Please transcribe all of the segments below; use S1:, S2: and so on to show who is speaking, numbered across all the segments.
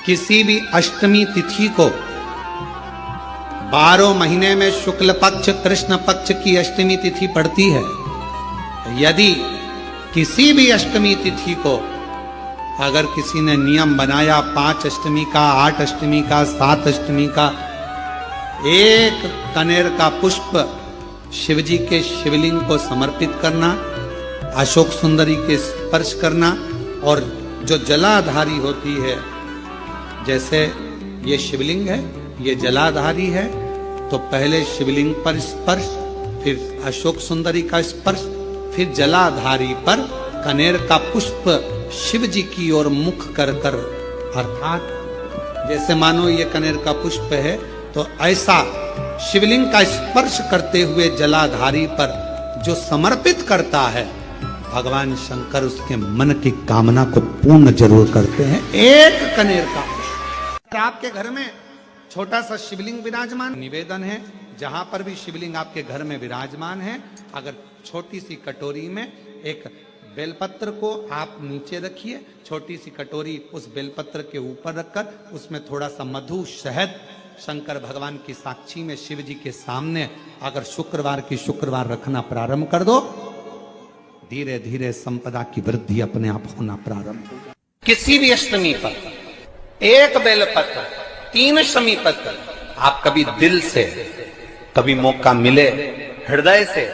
S1: किसी भी अष्टमी तिथि को 12 महीने में शुक्ल पक्ष कृष्ण पक्ष की अष्टमी तिथि पड़ती है। यदि किसी भी अष्टमी तिथि को अगर किसी ने नियम बनाया 5 अष्टमी का, 8 अष्टमी का, 7 अष्टमी का, एक कनेर का पुष्प शिवजी के शिवलिंग को समर्पित करना, अशोक सुंदरी के स्पर्श करना, और जो जलाधारी होती है, जैसे ये शिवलिंग है, ये जलाधारी है, तो पहले शिवलिंग पर स्पर्श, फिर अशोक सुंदरी का स्पर्श, फिर जलाधारी पर कनेर का पुष्प शिव जी की ओर मुख कर कर, अर्थात जैसे मानो ये कनेर का पुष्प है, तो ऐसा शिवलिंग का स्पर्श करते हुए जलाधारी पर जो समर्पित करता है, भगवान शंकर उसके मन की कामना को पूर्ण जरूर करते हैं। एक कनेर का पुष्प। आपके घर में छोटा सा शिवलिंग विराजमान, निवेदन है जहां पर भी शिवलिंग आपके घर में विराजमान है, अगर छोटी सी कटोरी में एक बेलपत्र को आप नीचे रखिए, छोटी सी कटोरी उस बेलपत्र के ऊपर रखकर उसमें थोड़ा सा मधु शहद शंकर भगवान की साक्षी में शिव जी के सामने अगर शुक्रवार की शुक्रवार रखना प्रारंभ कर दो, धीरे धीरे संपदा की वृद्धि अपने आप होना प्रारंभ होगा। किसी भी अष्टमी पर एक बेलपत्र, 3 शमी पत्र, आप कभी दिल से, कभी मौका मिले हृदय से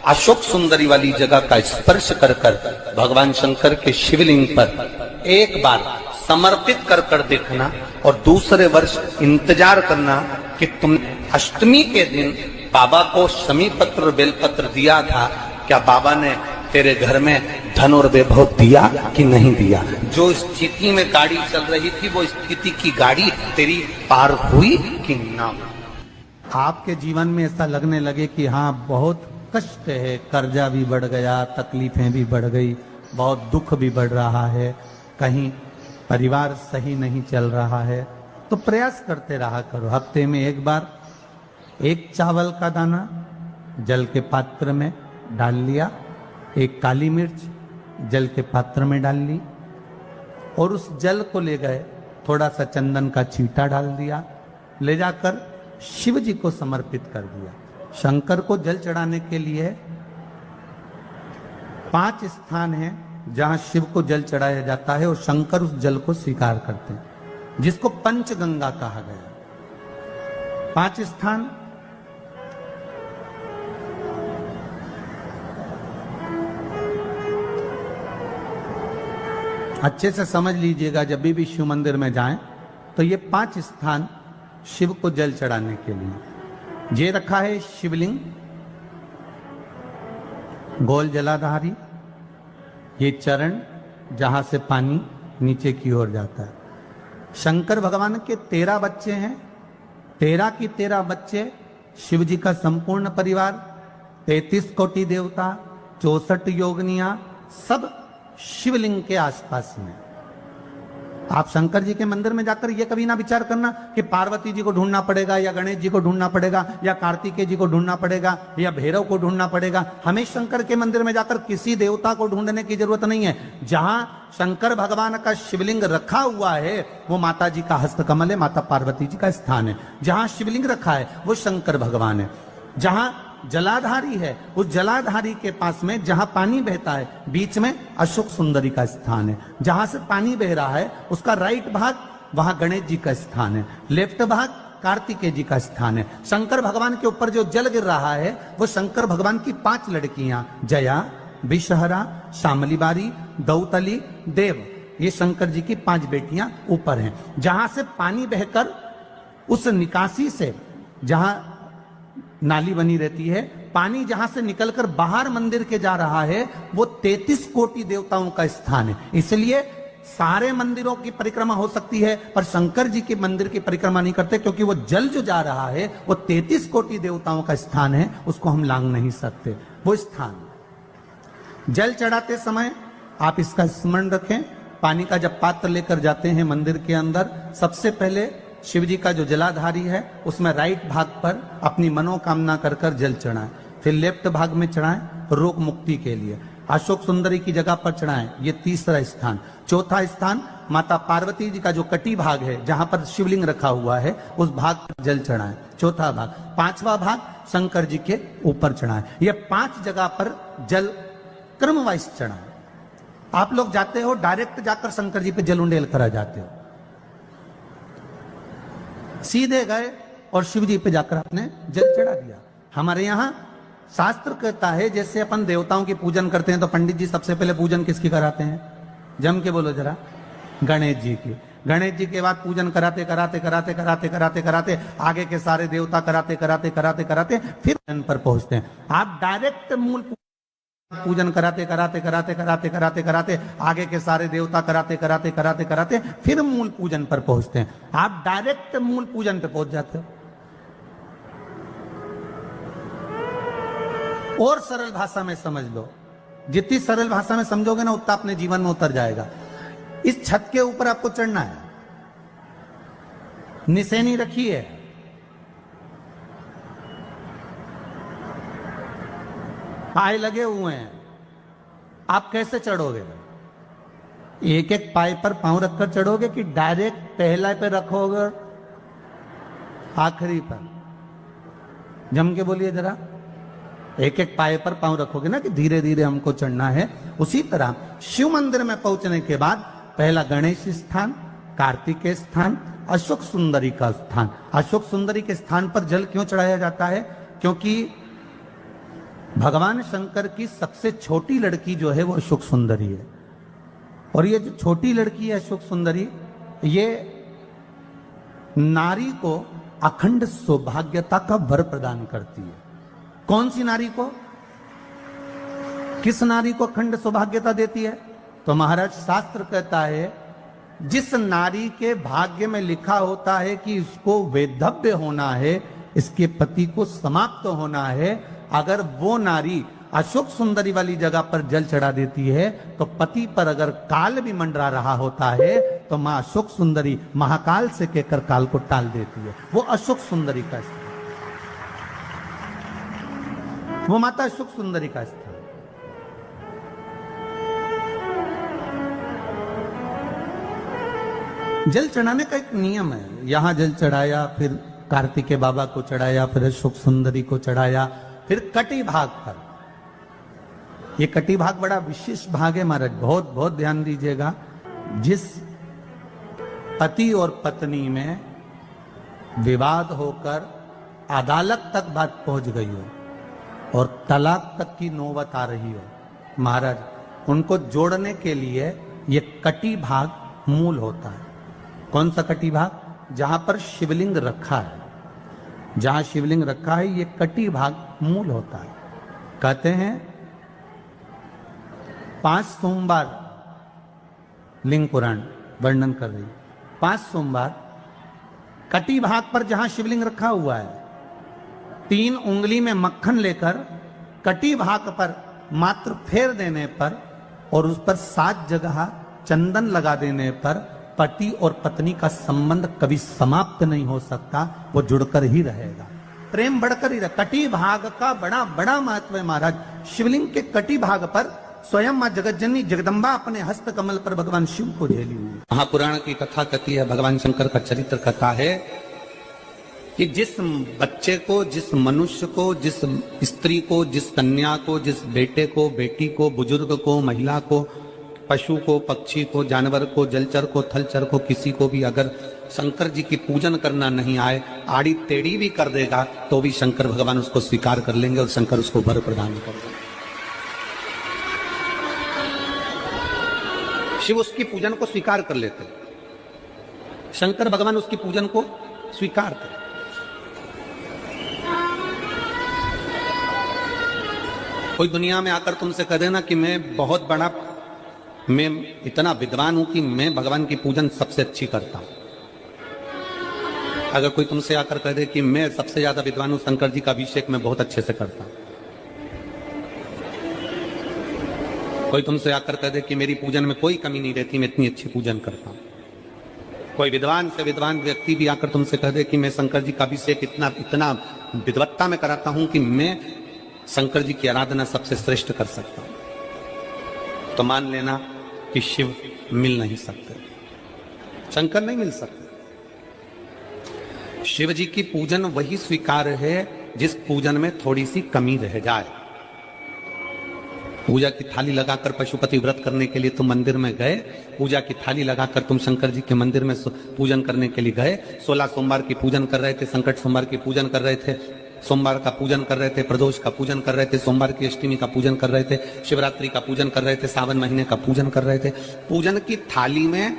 S1: अशोक सुंदरी वाली जगह का स्पर्श कर कर भगवान शंकर के शिवलिंग पर एक बार समर्पित कर कर देखना, और दूसरे वर्ष इंतजार करना कि तुम अष्टमी के दिन बाबा को शमी पत्र और बेलपत्र दिया था, क्या बाबा ने तेरे घर में धन और वैभव दिया कि नहीं दिया? जो स्थिति में गाड़ी चल रही थी वो स्थिति की गाड़ी तेरी पार हुई कि ना? आपके जीवन में ऐसा लगने लगे कि हाँ बहुत कष्ट है, कर्जा भी बढ़ गया, तकलीफें भी बढ़ गई, बहुत दुख भी बढ़ रहा है, कहीं परिवार सही नहीं चल रहा है, तो प्रयास करते रहा करो। हफ्ते में एक बार एक चावल का दाना जल के पात्र में डाल लिया, एक काली मिर्च जल के पात्र में डाल ली, और उस जल को ले गए, थोड़ा सा चंदन का छींटा डाल दिया, ले जाकर शिव जी को समर्पित कर दिया। शंकर को जल चढ़ाने के लिए 5 स्थान हैं जहां शिव को जल चढ़ाया जाता है, और शंकर उस जल को स्वीकार करते हैं, जिसको पंचगंगा कहा गया। 5 स्थान अच्छे से समझ लीजिएगा, जब भी शिव मंदिर में जाएं तो ये 5 स्थान शिव को जल चढ़ाने के लिए ये रखा है। शिवलिंग, गोल जलाधारी, ये चरण जहां से पानी नीचे की ओर जाता है। शंकर भगवान के 13 बच्चे हैं, 13 की 13 बच्चे, शिव जी का संपूर्ण परिवार, 33 कोटि देवता, 64 योगनियां, सब शिवलिंग के आसपास में। आप शंकर जी के मंदिर में जाकर ये कभी ना विचार करना कि पार्वती जी को ढूंढना पड़ेगा, या गणेश जी को ढूंढना पड़ेगा, या कार्तिकेय जी को ढूंढना पड़ेगा, या भैरव को ढूंढना पड़ेगा। हमें शंकर के मंदिर में जाकर किसी देवता को ढूंढने की जरूरत नहीं है। जहां शंकर भगवान का शिवलिंग रखा हुआ है वो माता जी का हस्तकमल है, माता पार्वती जी का स्थान है। जहां शिवलिंग रखा है वो शंकर भगवान है। जहां जलाधारी है, उस जलाधारी के पास में जहां पानी बहता है, बीच में अशोक सुंदरी का स्थान है। जहां से पानी बह रहा है उसका राइट भाग, वहां गणेश जी का स्थान है, लेफ्ट भाग कार्तिकेय जी का स्थान है। शंकर भगवान के ऊपर जो जल गिर रहा है वो शंकर भगवान की 5 लड़कियां, जया, विषहरा, शामली बारी, दौतली, देव, ये शंकर जी की 5 बेटियां ऊपर हैं। जहां से पानी बहकर उस निकासी से, जहां नाली बनी रहती है, पानी जहां से निकलकर बाहर मंदिर के जा रहा है, वो 33 कोटि देवताओं का स्थान है। इसलिए सारे मंदिरों की परिक्रमा हो सकती है, पर शंकर जी के मंदिर की परिक्रमा नहीं करते, क्योंकि वो जल जो जा रहा है वो 33 कोटि देवताओं का स्थान है, उसको हम लांग नहीं सकते। वो स्थान जल चढ़ाते समय आप इसका स्मरण रखें। पानी का जब पात्र लेकर जाते हैं मंदिर के अंदर, सबसे पहले शिव जी का जो जलाधारी है उसमें राइट भाग पर अपनी मनोकामना कर कर जल चढ़ाएं, फिर लेफ्ट भाग में चढ़ाएं रोग मुक्ति के लिए। अशोक सुंदरी की जगह पर चढ़ाएं, ये तीसरा स्थान। चौथा स्थान माता पार्वती जी का जो कटी भाग है जहां पर शिवलिंग रखा हुआ है उस भाग पर जल चढ़ाएं। चौथा भाग, पांचवा भाग शंकर जी के ऊपर चढ़ाएं। ये 5 जगह पर जल क्रम वाइज चढ़ाएं। आप लोग जाते हो डायरेक्ट जाकर शंकर जी पे जल उंडेल करा जाते हो, सीधे गए और शिव जी पे जाकर आपने जल चढ़ा दिया। हमारे यहां शास्त्र कहता है जैसे अपन देवताओं की पूजन करते हैं तो पंडित जी सबसे पहले पूजन किसकी कराते हैं? जम के बोलो जरा, गणेश जी की। गणेश जी के बाद पूजन कराते कराते कराते कराते कराते कराते आगे के सारे देवता कराते कराते कराते कराते फिर जन पर पहुंचते हैं। आप डायरेक्ट मूल पूजन कराते कराते कराते कराते कराते कराते आगे के सारे देवता कराते कराते कराते कराते फिर मूल पूजन पर पहुंचते हैं। आप डायरेक्ट मूल पूजन पे पहुंच जाते हो। और सरल भाषा में समझ लो, जितनी सरल भाषा में समझोगे ना उतना अपने जीवन में उतर जाएगा। इस छत के ऊपर आपको चढ़ना है, निशानी रखी है, पाए लगे हुए हैं, आप कैसे चढ़ोगे? एक एक पाए पर पांव रखकर चढ़ोगे कि डायरेक्ट पहला पे रखोगे आखिरी पर? जम के बोलिए जरा, एक एक पाए पर पांव रखोगे ना कि धीरे धीरे हमको चढ़ना है। उसी तरह शिव मंदिर में पहुंचने के बाद पहला गणेश स्थान, कार्तिकेय स्थान, अशोक सुंदरी का स्थान। अशोक सुंदरी के स्थान पर जल क्यों चढ़ाया जाता है? क्योंकि भगवान शंकर की सबसे छोटी लड़की जो है वो अशोक सुंदरी है। और ये जो छोटी लड़की है अशोक सुंदरी, ये नारी को अखंड सौभाग्यता का वर प्रदान करती है। कौन सी नारी को? किस नारी को अखंड सौभाग्यता देती है? तो महाराज शास्त्र कहता है जिस नारी के भाग्य में लिखा होता है कि इसको वैधव्य होना है, इसके पति को समाप्त होना है, अगर वो नारी अशोक सुंदरी वाली जगह पर जल चढ़ा देती है तो पति पर अगर काल भी मंडरा रहा होता है तो मां अशोक सुंदरी महाकाल से कहकर काल को टाल देती है। वो अशोक सुंदरी का स्थान, वो माता अशोक सुंदरी का स्थान। जल चढ़ाने का एक नियम है। यहां जल चढ़ाया, फिर कार्तिकेय बाबा को चढ़ाया, फिर अशोक सुंदरी को चढ़ाया, फिर कटी भाग पर। ये कटी भाग बड़ा विशेष भाग है महाराज, बहुत बहुत ध्यान दीजिएगा। जिस पति और पत्नी में विवाद होकर अदालत तक बात पहुंच गई हो और तलाक तक की नौबत आ रही हो, महाराज उनको जोड़ने के लिए ये कटी भाग मूल होता है। कौन सा कटी भाग? जहां पर शिवलिंग रखा है, जहां शिवलिंग रखा है ये कटी भाग मूल होता है। कहते हैं 5 सोमवार लिंग पुराण वर्णन कर रही है। 5 सोमवार कटी भाग पर जहां शिवलिंग रखा हुआ है, 3 उंगली में मक्खन लेकर कटी भाग पर मात्र फेर देने पर और उस पर 7 जगह चंदन लगा देने पर पति और पत्नी का संबंध कभी समाप्त नहीं हो सकता, वो जुड़कर ही रहेगा, प्रेम बढ़कर ही रहेगा। कटी भाग का बड़ा बड़ा महत्व है महाराज। शिवलिंग के कटी भाग पर स्वयं मां जगतजननी जगदम्बा अपने हस्त कमल पर भगवान शिव को झेली हुई। महापुराण की कथा कहती है, भगवान शंकर का चरित्र कथा है कि जिस बच्चे को, जिस मनुष्य को, जिस स्त्री को, जिस कन्या को, जिस बेटे को, बेटी को, बुजुर्ग को, महिला को, पशु को, पक्षी को, जानवर को, जलचर को, थलचर को, किसी को भी अगर शंकर जी की पूजन करना नहीं आए, आड़ी टेढ़ी भी कर देगा तो भी शंकर भगवान उसको स्वीकार कर लेंगे और शंकर उसको वर प्रदान करेंगे। शिव उसकी पूजन को स्वीकार कर लेते, शंकर भगवान उसकी पूजन को स्वीकार करते। कोई दुनिया में आकर तुमसे कह देना कि मैं इतना विद्वान हूं कि मैं भगवान की पूजन सबसे अच्छी करता हूं। अगर कोई तुमसे आकर कह दे कि मैं सबसे ज्यादा विद्वान हूं, शंकर जी का अभिषेक मैं बहुत अच्छे से करता हूं। कोई तुमसे आकर कह दे कि मेरी पूजन में कोई कमी नहीं रहती, मैं इतनी अच्छी पूजन करता हूं। कोई विद्वान से विद्वान व्यक्ति भी आकर तुमसे कह दे कि मैं शंकर जी का अभिषेक इतना विद्वत्ता में कराता हूं कि मैं शंकर जी की आराधना सबसे श्रेष्ठ कर सकता हूं, तो मान लेना कि शिव मिल नहीं सकते। शंकर नहीं मिल सकते। शिव जी की पूजन वही स्वीकार है जिस पूजन में थोड़ी सी कमी रह जाए। पूजा की थाली लगाकर पशुपति व्रत करने के लिए तुम मंदिर में गए, पूजा की थाली लगाकर तुम शंकर जी के मंदिर में पूजन करने के लिए गए, 16 सोमवार की पूजन कर रहे थे, संकट सोमवार की पूजन कर रहे थे, सोमवार का पूजन कर रहे थे, प्रदोष का पूजन कर रहे थे, सोमवार की अष्टमी का पूजन कर रहे थे, शिवरात्रि का पूजन कर रहे थे, सावन महीने का पूजन कर रहे थे। पूजन की थाली में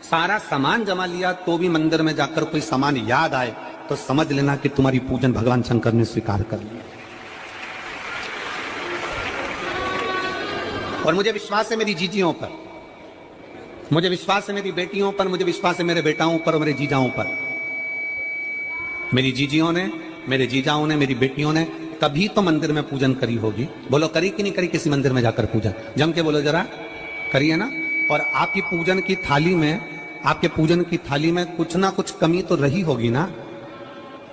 S1: सारा सामान जमा लिया तो भी मंदिर में जाकर कोई सामान याद आए तो समझ लेना कि तुम्हारी पूजन भगवान शंकर ने स्वीकार कर लिया। और मुझे विश्वास है मेरी जीजियों पर, मुझे विश्वास है मेरी बेटियों पर, मुझे विश्वास है मेरे बेटाओं पर और मेरे जीजाओं पर। मेरी जीजियों ने, मेरे जीजाओं ने, मेरी बेटियों ने कभी तो मंदिर में पूजन करी होगी। बोलो करी कि नहीं करी किसी मंदिर में जाकर पूजन? जम के बोलो जरा, करिए ना। और आपकी पूजन की थाली में, आपके पूजन की थाली में कुछ ना कुछ कमी तो रही होगी ना।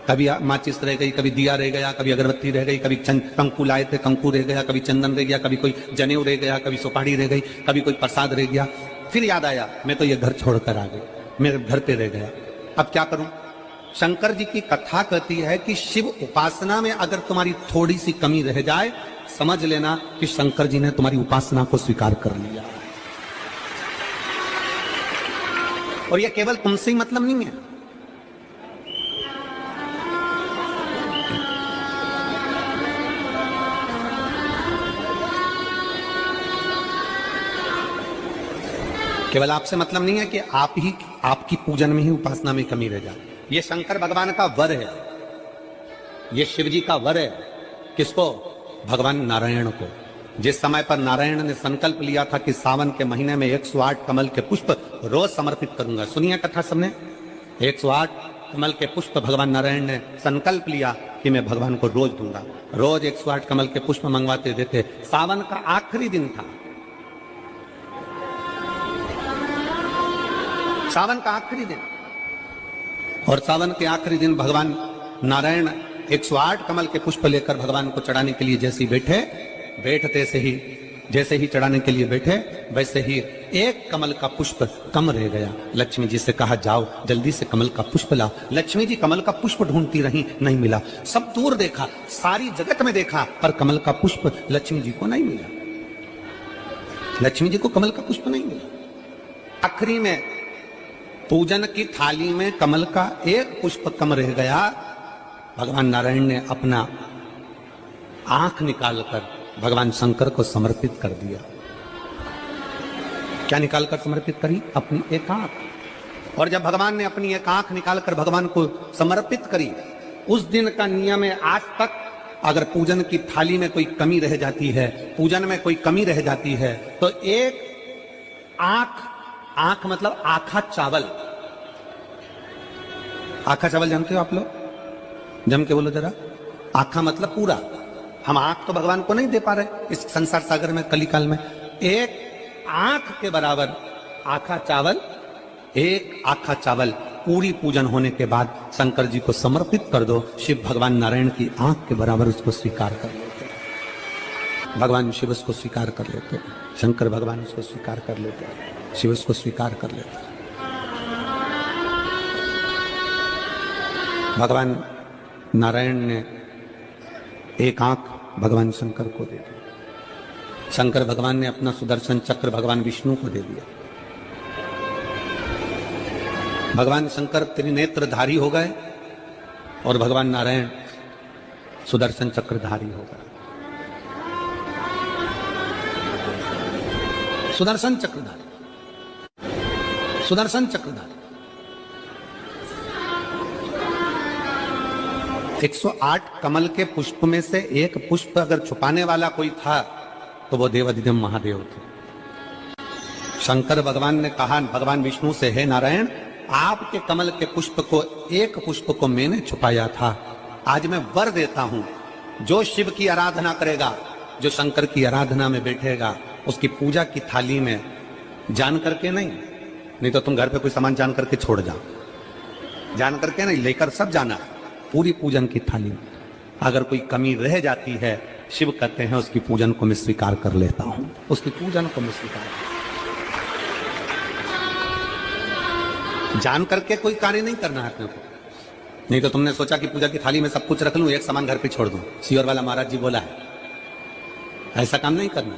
S1: कभी माचिस रह गई, कभी दिया रह गया, कभी अगरबत्ती रह गई, कभी कंकु लाए थे कंकु रह गया, कभी चंदन रह गया, कभी कोई जनेऊ रह गया, कभी सुपाड़ी रह गई, कभी कोई प्रसाद रह गया। फिर याद आया मैं तो ये घर छोड़कर आ गई, मेरे घर पे रह गया, अब क्या करूं? शंकर जी की कथा कहती है कि शिव उपासना में अगर तुम्हारी थोड़ी सी कमी रह जाए, समझ लेना कि शंकर जी ने तुम्हारी उपासना को स्वीकार कर लिया। और यह केवल तुमसे ही मतलब नहीं है, केवल आपसे मतलब नहीं है कि आप ही आपकी पूजन में ही उपासना में कमी रह जाए। ये शंकर भगवान का वर है, ये शिव जी का वर है। किसको? भगवान नारायण को। जिस समय पर नारायण ने संकल्प लिया था कि सावन के महीने में 108 कमल के पुष्प रोज समर्पित करूंगा। सुनिए कथा सबने, 108 कमल के पुष्प भगवान नारायण ने संकल्प लिया कि मैं भगवान को रोज दूंगा। रोज 108 कमल के पुष्प मंगवाते देते। सावन का आखिरी दिन था, सावन का आखिरी दिन, और सावन के आखिरी दिन भगवान नारायण 108 कमल के पुष्प लेकर भगवान को चढ़ाने के लिए जैसे ही बैठे, बैठते से ही जैसे ही चढ़ाने के लिए बैठे, वैसे ही एक कमल का पुष्प कम रह गया। लक्ष्मी जी से कहा जाओ जल्दी से कमल का पुष्प लाओ। लक्ष्मी जी कमल का पुष्प ढूंढती रही, नहीं मिला। सब दूर देखा, सारी जगत में देखा, पर कमल का पुष्प लक्ष्मी जी को नहीं मिला। लक्ष्मी जी को कमल का पुष्प नहीं मिला। आखिरी में पूजन की थाली में कमल का एक पुष्प कम रह गया। भगवान नारायण ने अपना आंख निकालकर भगवान शंकर को समर्पित कर दिया। क्या निकालकर समर्पित करी? अपनी एक आंख। और जब भगवान ने अपनी एक आंख निकालकर भगवान को समर्पित करी, उस दिन का नियम है आज तक अगर पूजन की थाली में कोई कमी रह जाती है, पूजन में कोई कमी रह जाती है, तो एक आंख, आंख मतलब आखा चावल, आखा चावल जानते हो आप लोग? जम के बोलो जरा, आखा मतलब पूरा। हम आंख तो भगवान को नहीं दे पा रहे इस संसार सागर में, कलिकाल में। एक आंख के बराबर आखा चावल, एक आखा चावल पूरी पूजन होने के बाद शंकर जी को समर्पित कर दो। शिव भगवान नारायण की आंख के बराबर उसको स्वीकार कर लेते, भगवान शिव उसको स्वीकार कर लेते, शंकर भगवान उसको स्वीकार कर लेते, शिव उसको स्वीकार कर लेते। भगवान नारायण ने एक आंख भगवान शंकर को दे दी। शंकर भगवान ने अपना सुदर्शन चक्र भगवान विष्णु को दे दिया। भगवान शंकर त्रिनेत्रधारी हो गए और भगवान नारायण सुदर्शन चक्रधारी हो गए। सुदर्शन चक्रधारी, सुदर्शन चक्रधारी। 108 कमल के पुष्प में से एक पुष्प अगर छुपाने वाला कोई था तो वो देवाधिदेव महादेव थे। शंकर भगवान ने कहा भगवान विष्णु से, हे नारायण, आपके कमल के पुष्प को, एक पुष्प को मैंने छुपाया था। आज मैं वर देता हूं, जो शिव की आराधना करेगा, जो शंकर की आराधना में बैठेगा, उसकी पूजा की थाली में जान करके नहीं तो तुम घर पे कोई सामान जान करके छोड़ जाओ, जान करके नहीं, लेकर सब जाना। पूरी पूजन की थाली में अगर कोई कमी रह जाती है, शिव कहते हैं उसकी पूजन को मैं स्वीकार कर लेता हूं, उसकी पूजन को मैं स्वीकार। जान करके कोई कार्य नहीं करना है अपने को। नहीं तो तुमने सोचा कि पूजा की थाली में सब कुछ रख लूं, एक सामान घर पे छोड़ दूं, सियोर वाला महाराज जी बोला है, ऐसा काम नहीं करना।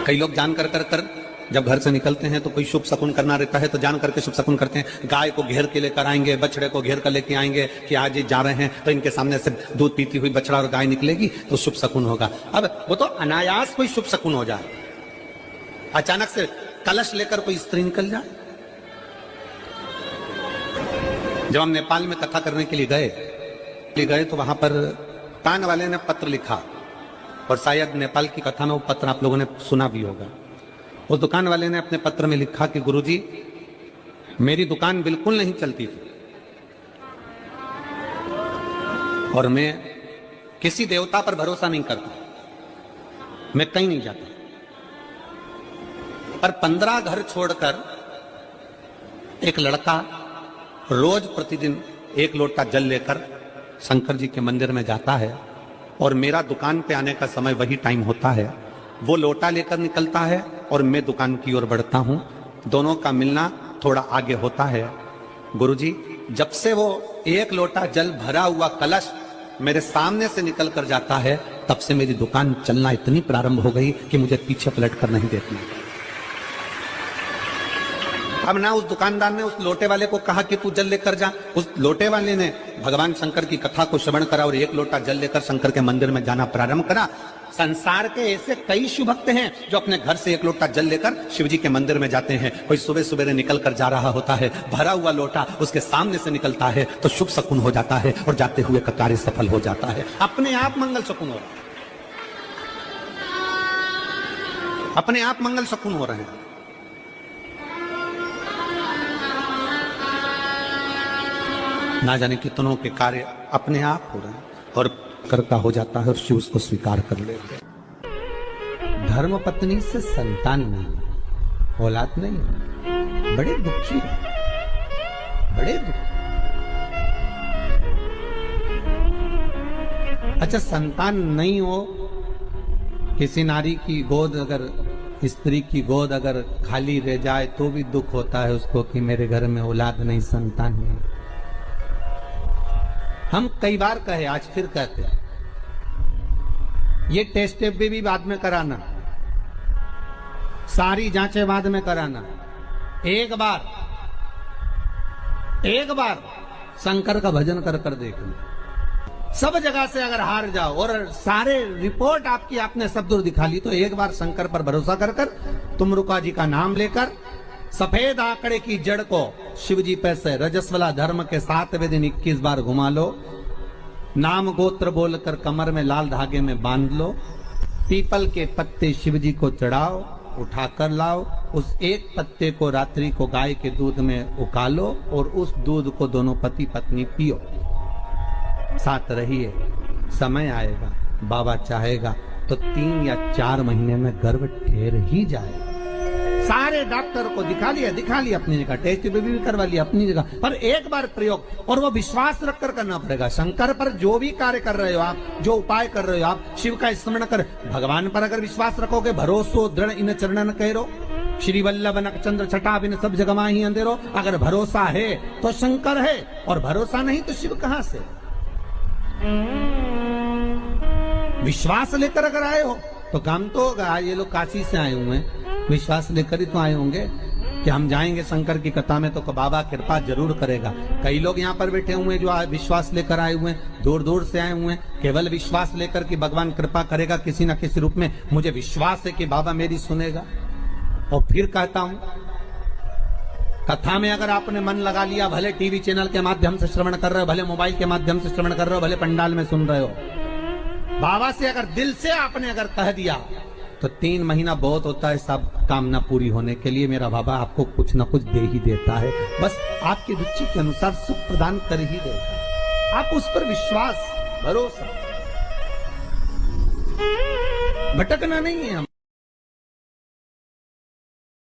S1: कई लोग जान कर जब घर से निकलते हैं तो कोई शुभ शकुन करना रहता है तो जान करके शुभ शकुन करते हैं। गाय को घेर के लेकर आएंगे, बछड़े को घेर कर लेके आएंगे कि आज ये जा रहे हैं तो इनके सामने से दूध पीती हुई बछड़ा और गाय निकलेगी तो शुभ शकुन होगा। अब वो तो अनायास कोई शुभ शकुन हो जाए, अचानक से कलश लेकर कोई स्त्री निकल जाए। जब हम नेपाल में कथा करने के लिए गए तो वहां पर तान वाले ने पत्र लिखा और शायद नेपाल की कथा में वो पत्र आप लोगों ने सुना भी होगा। उस दुकान वाले ने अपने पत्र में लिखा कि गुरुजी, मेरी दुकान बिल्कुल नहीं चलती थी और मैं किसी देवता पर भरोसा नहीं करता, मैं कहीं नहीं जाता, पर 15 घर छोड़कर एक लड़का रोज प्रतिदिन 1 लोटा जल लेकर शंकर जी के मंदिर में जाता है और मेरा दुकान पे आने का समय वही टाइम होता है। वो लोटा लेकर निकलता है और मैं दुकान की ओर बढ़ता हूं, दोनों का मिलना थोड़ा आगे होता है। गुरुजी, जब से वो 1 लोटा जल भरा हुआ कलश मेरे सामने से निकल कर जाता है, तब से मेरी दुकान चलना इतनी प्रारंभ हो गई कि मुझे पीछे पलट कर नहीं देती। अब ना उस दुकानदार ने उस लोटे वाले को कहा कि तू जल लेकर जा, उस लोटे वाले ने भगवान शंकर की कथा को श्रवण करा और 1 लोटा जल लेकर शंकर के मंदिर में जाना प्रारंभ करा। संसार के ऐसे कई शिव भक्त हैं जो अपने घर से 1 लोटा जल लेकर शिव जी के मंदिर में जाते हैं। कोई सुबह सुबह निकल कर जा रहा होता है, भरा हुआ लोटा उसके सामने से निकलता है तो शुभ शकुन हो जाता है और जाते हुए का कार्य सफल हो जाता है। अपने आप मंगल शकुन हो रहा है, अपने आप मंगल शकुन हो रहे हैं। ना जाने कितनों के कार्य अपने आप हो रहे हैं और करता हो जाता है और शिव उसको स्वीकार कर लेते हैं। धर्म पत्नी से संतान नहीं, औलाद नहीं, बड़े दुखी है, बड़े दुखी। अच्छा, संतान नहीं हो, किसी नारी की गोद अगर, स्त्री की गोद अगर खाली रह जाए तो भी दुख होता है उसको कि मेरे घर में औलाद नहीं, संतान नहीं। हम कई बार कहे, आज फिर कहते हैं, ये टेस्ट भी बाद में कराना, सारी जांचें बाद में कराना। एक बार शंकर का भजन कर कर देखना। सब जगह से अगर हार जाओ और सारे रिपोर्ट आपकी आपने सब दूर दिखा ली तो एक बार शंकर पर भरोसा कर कर तुमरुका जी का नाम लेकर सफेद आंकड़े की जड़ को शिव जी पे से रजस्वला धर्म के 7वें दिन 21 बार घुमा लो। नाम गोत्र बोलकर कमर में लाल धागे में बांध लो। पीपल के पत्ते शिव जी को चढ़ाओ, उठाकर लाओ। उस एक पत्ते को रात्रि को गाय के दूध में उकालो और उस दूध को दोनों पति पत्नी पियो। साथ रहिए, समय आएगा, बाबा चाहेगा तो 3 या 4 महीने में गर्भ ठहर ही जाएगा। सारे डॉक्टर को दिखा लिया अपनी जगह, टेस्ट भी करवा लिया अपनी जगह, पर एक बार प्रयोग और वो विश्वास रखकर करना पड़ेगा। शंकर पर जो भी कार्य कर रहे हो आप, जो उपाय कर रहे हो आप, शिव का स्मरण कर, भगवान पर अगर विश्वास रखोगे, भरोसो दृढ़ इन चरणन करो, श्री वल्लभ नख चंद्र छटा बिन सब जगमा ही अंधेरो। अगर भरोसा है तो शंकर है और भरोसा नहीं तो शिव कहां से। विश्वास लेकर अगर आए हो तो काम तो होगा। ये लोग काशी से आए हुए हैं, विश्वास लेकर ही तो आए होंगे कि हम जाएंगे शंकर की कथा में तो बाबा कृपा जरूर करेगा। कई लोग यहाँ पर बैठे हुए हैं जो विश्वास लेकर आए हुए हैं, दूर दूर से आए हुए हैं, केवल विश्वास लेकर कि भगवान कृपा करेगा किसी न किसी रूप में। मुझे विश्वास है कि बाबा मेरी सुनेगा। और फिर कहता हूं, कथा में अगर आपने मन लगा लिया, भले टीवी चैनल के माध्यम से श्रवण कर रहे हो, भले मोबाइल के माध्यम से श्रवण कर रहे हो, भले पंडाल में सुन रहे हो, बाबा से अगर दिल से आपने अगर कह दिया तो 3 महीना बहुत होता है सब कामना पूरी होने के लिए। मेरा बाबा आपको कुछ न कुछ दे ही देता है, बस आपकी रुचि के अनुसार सुख प्रदान कर ही देता है। आप उस पर विश्वास, भरोसा, भटकना नहीं है हमें।